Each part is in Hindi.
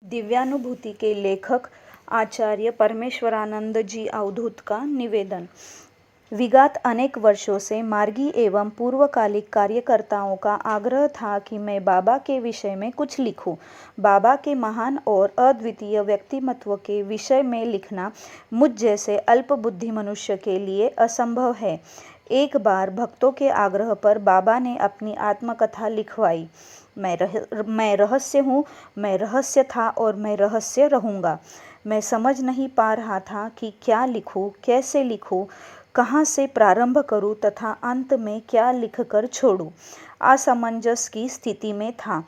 दिव्यानुभूति के लेखक आचार्य परमेश्वरानंद जी अवधूत का निवेदन। विगत अनेक वर्षों से मार्गी एवं पूर्वकालिक कार्यकर्ताओं का आग्रह था कि मैं बाबा के विषय में कुछ लिखूं। बाबा के महान और अद्वितीय व्यक्तिमत्व के विषय में लिखना मुझ जैसे अल्पबुद्धि मनुष्य के लिए असंभव है। एक बार भक्तों के आग्रह पर बाबा ने अपनी आत्मकथा लिखवाई। मैं रहस्य हूँ, मैं रहस्य था और मैं रहस्य रहूँगा। मैं समझ नहीं पा रहा था कि क्या लिखूँ, कैसे लिखूँ, कहाँ से प्रारंभ करूँ तथा अंत में क्या लिखकर छोड़ूँ। असमंजस की स्थिति में था।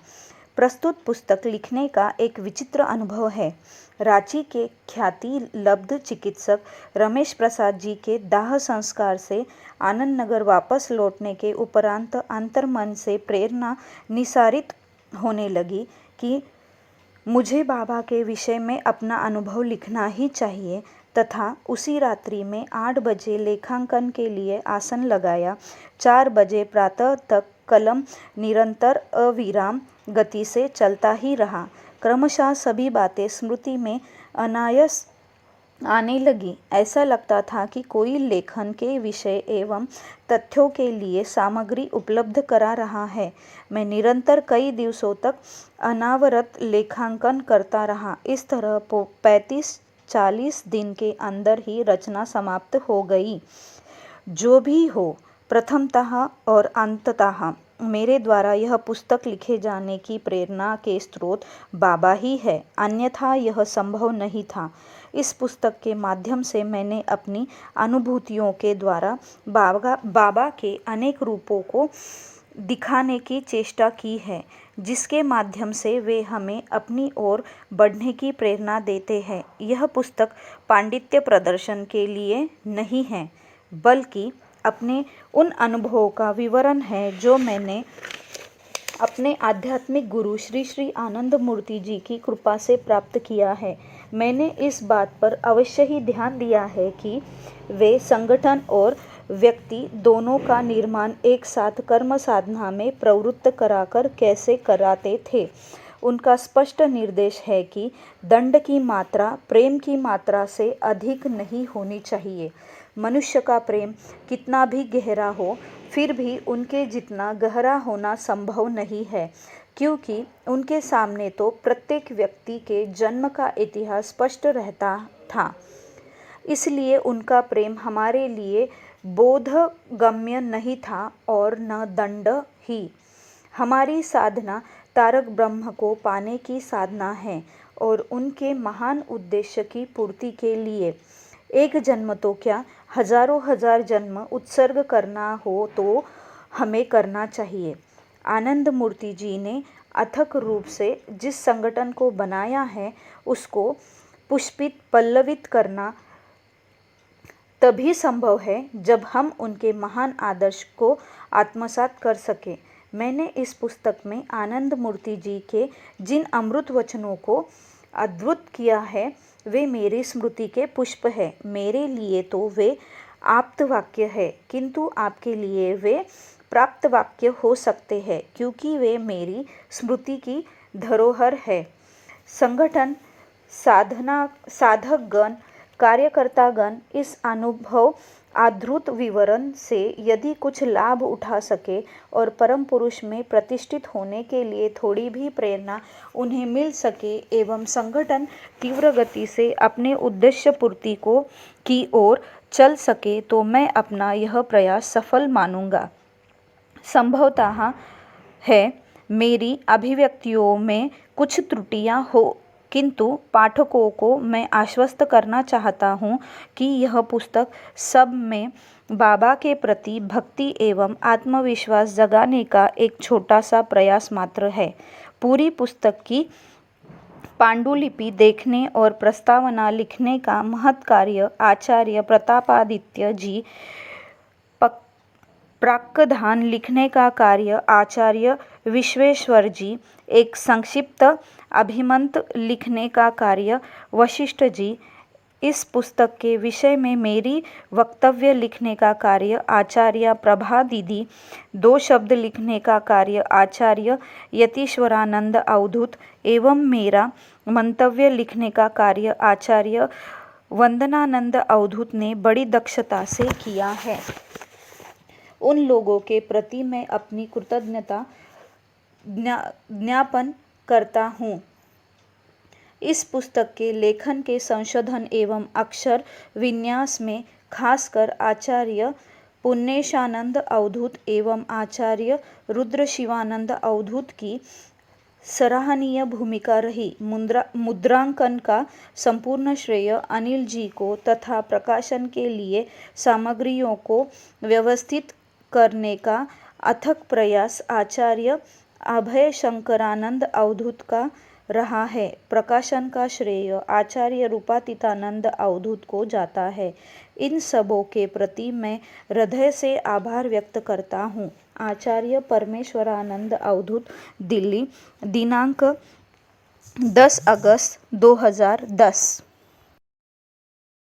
प्रस्तुत पुस्तक लिखने का एक विचित्र अनुभव है। रांची के ख्याति लब्ध चिकित्सक रमेश प्रसाद जी के दाह संस्कार से आनंद नगर वापस लौटने के उपरांत अंतर्मन से प्रेरणा निसारित होने लगी कि मुझे बाबा के विषय में अपना अनुभव लिखना ही चाहिए तथा उसी रात्रि में 8 बजे लेखांकन के लिए आसन लगाया। 4 बजे प्रातः तक कलम निरंतर अविराम गति से चलता ही रहा। क्रमशः सभी बातें स्मृति में अनायास आने लगी। ऐसा लगता था कि कोई लेखन के विषय एवं तथ्यों के लिए सामग्री उपलब्ध करा रहा है। मैं निरंतर कई दिवसों तक अनावरत लेखांकन करता रहा। इस तरह 35-40 दिन के अंदर ही रचना समाप्त हो गई। जो भी हो, प्रथमतः और अंततः मेरे द्वारा यह पुस्तक लिखे जाने की प्रेरणा के स्रोत बाबा ही है, अन्यथा यह संभव नहीं था। इस पुस्तक के माध्यम से मैंने अपनी अनुभूतियों के द्वारा बाबा के अनेक रूपों को दिखाने की चेष्टा की है, जिसके माध्यम से वे हमें अपनी ओर बढ़ने की प्रेरणा देते हैं। यह पुस्तक पांडित्य प्रदर्शन के लिए नहीं है, बल्कि अपने उन अनुभवों का विवरण है जो मैंने अपने आध्यात्मिक गुरु श्री श्री आनंद मूर्ति जी की कृपा से प्राप्त किया है। मैंने इस बात पर अवश्य ही ध्यान दिया है कि वे संगठन और व्यक्ति दोनों का निर्माण एक साथ कर्म साधना में प्रवृत्त कराकर कैसे कराते थे। उनका स्पष्ट निर्देश है कि दंड की मात्रा प्रेम की मात्रा से अधिक नहीं होनी चाहिए। मनुष्य का प्रेम कितना भी गहरा हो, फिर भी उनके जितना गहरा होना संभव नहीं है, क्योंकि उनके सामने तो प्रत्येक व्यक्ति के जन्म का इतिहास स्पष्ट रहता था। इसलिए उनका प्रेम हमारे लिए बोधगम्य नहीं था और न दंड ही। हमारी साधना तारक ब्रह्म को पाने की साधना है और उनके महान उद्देश्य की पूर्ति के लिए एक जन्म तो क्या, हजारों हजार जन्म उत्सर्ग करना हो तो हमें करना चाहिए। आनंद मूर्ति जी ने अथक रूप से जिस संगठन को बनाया है, उसको पुष्पित पल्लवित करना तभी संभव है जब हम उनके महान आदर्श को आत्मसात कर सके। मैंने इस पुस्तक में आनंद मूर्ति जी के जिन अमृत वचनों को अद्भुत किया है, वे मेरी स्मृति के पुष्प है। मेरे लिए तो वे आप्त वाक्य है, किंतु आपके लिए वे प्राप्त वाक्य हो सकते हैं, क्योंकि वे मेरी स्मृति की धरोहर है। संगठन, साधकगण, कार्यकर्तागण इस अनुभव आधृत विवरण से यदि कुछ लाभ उठा सके और परम पुरुष में प्रतिष्ठित होने के लिए थोड़ी भी प्रेरणा उन्हें मिल सके एवं संगठन तीव्र गति से अपने उद्देश्य पूर्ति की ओर चल सके, तो मैं अपना यह प्रयास सफल मानूंगा। संभवतः है मेरी अभिव्यक्तियों में कुछ त्रुटियां हो, किंतु पाठकों को मैं आश्वस्त करना चाहता हूँ कि यह पुस्तक सब में बाबा के प्रति भक्ति एवं आत्मविश्वास जगाने का एक छोटा सा प्रयास मात्र है। पूरी पुस्तक की पांडुलिपि देखने और प्रस्तावना लिखने का महत् कार्य आचार्य प्रतापादित्य जी, प्राक्कधान लिखने का कार्य आचार्य विश्वेश्वर जी, एक संक्षिप्त अभिमत लिखने का कार्य वशिष्ठ जी, इस पुस्तक के विषय में मेरी वक्तव्य लिखने का कार्य आचार्य प्रभा दीदी, 2 शब्द लिखने का कार्य आचार्य यतीश्वरानंद अवधूत एवं मेरा मंतव्य लिखने का कार्य आचार्य वंदनानंद अवधूत ने बड़ी दक्षता से किया है। उन लोगों के प्रति मैं अपनी कृतज्ञता ज्ञापन करता हूँ। इस पुस्तक के लेखन के संशोधन एवं अक्षर विन्यास में खासकर आचार्य पुण्येशानंद अवधूत एवं आचार्य रुद्र शिवानंद अवधूत की सराहनीय भूमिका रही। मुद्रांकन का संपूर्ण श्रेय अनिल जी को तथा प्रकाशन के लिए सामग्रियों को व्यवस्थित करने का अथक प्रयास आचार्य अभय शंकरानंद अवधूत का रहा है। प्रकाशन का श्रेय आचार्य रूपातीतानंद अवधूत को जाता है। इन सबों के प्रति मैं हृदय से आभार व्यक्त करता हूँ। आचार्य परमेश्वरानंद अवधूत, दिल्ली, दिनांक 10 अगस्त 2010।